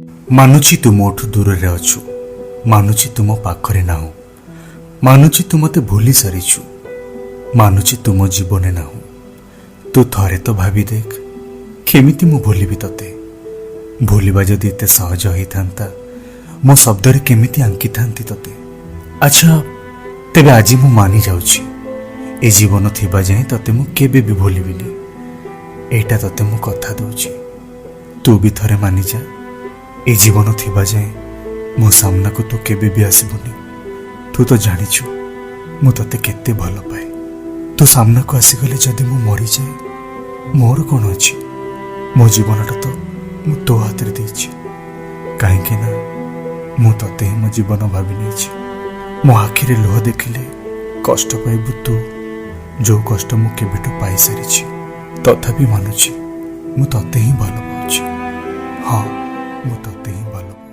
ମାନୁଛି ତୁ ମୋଠୁ ଦୂରରେ ଅଛୁ, ମାନୁଛି ତୁ ମୋ ପାଖରେ ନାହୁଁ, ମାନୁଛି ତୁ ମୋତେ ଭୁଲି ସାରିଛୁ, ମାନୁଛି ତୁ ମୋ ଜୀବନରେ ନାହୁଁ। ତୁ ଥରେ ତ ଭାବି ଦେଖ, କେମିତି ମୁଁ ଭୁଲିବି ତତେ। ଭୁଲିବା ଯଦି ଏତେ ସହଜ ହେଇଥାନ୍ତା, ମୋ ଶବ୍ଦରେ କେମିତି ଆଙ୍କିଥାନ୍ତି ତତେ। ଆଚ୍ଛା, ତେବେ ଆଜି ମୁଁ ମାନି ଯାଉଛି, ଏ ଜୀବନ ଥିବା ଯାଏଁ ତତେ ମୁଁ କେବେ ବି ଭୁଲିବିନି। ଏଇଟା ତତେ ମୁଁ କଥା ଦଉଛି, ତୁ ବି ଥରେ ମାନିଯା। ଏ ଜୀବନ ଥିବା ଯାଏଁ ମୋ ସାମ୍ନାକୁ ତୁ କେବେ ବି ଆସିବୁନି। ତୁ ତ ଜାଣିଛୁ ମୁଁ ତତେ କେତେ ଭଲ ପାଏ। ତୁ ସାମ୍ନାକୁ ଆସିଗଲେ ଯଦି ମୁଁ ମରିଯାଏ, ମୋର କ'ଣ ଅଛି? ମୋ ଜୀବନଟା ତ ମୁଁ ତୋ ହାତରେ ଦେଇଛି। କାହିଁକି ନା ମୁଁ ତତେ ହିଁ ମୋ ଜୀବନ ଭାବି ନେଇଛି। ମୋ ଆଖିରେ ଲୁହ ଦେଖିଲେ କଷ୍ଟ ପାଇବୁ ତୁ, ଯୋଉ କଷ୍ଟ ମୁଁ କେବେଠୁ ପାଇସାରିଛି। ତଥାପି ମାନୁଛି ମୁଁ ତତେ ହିଁ ଭଲ ପାଉଛି। ହଁ, ମୁଁ ତତେ ହିଁ ଭଲ ପାଉଛି।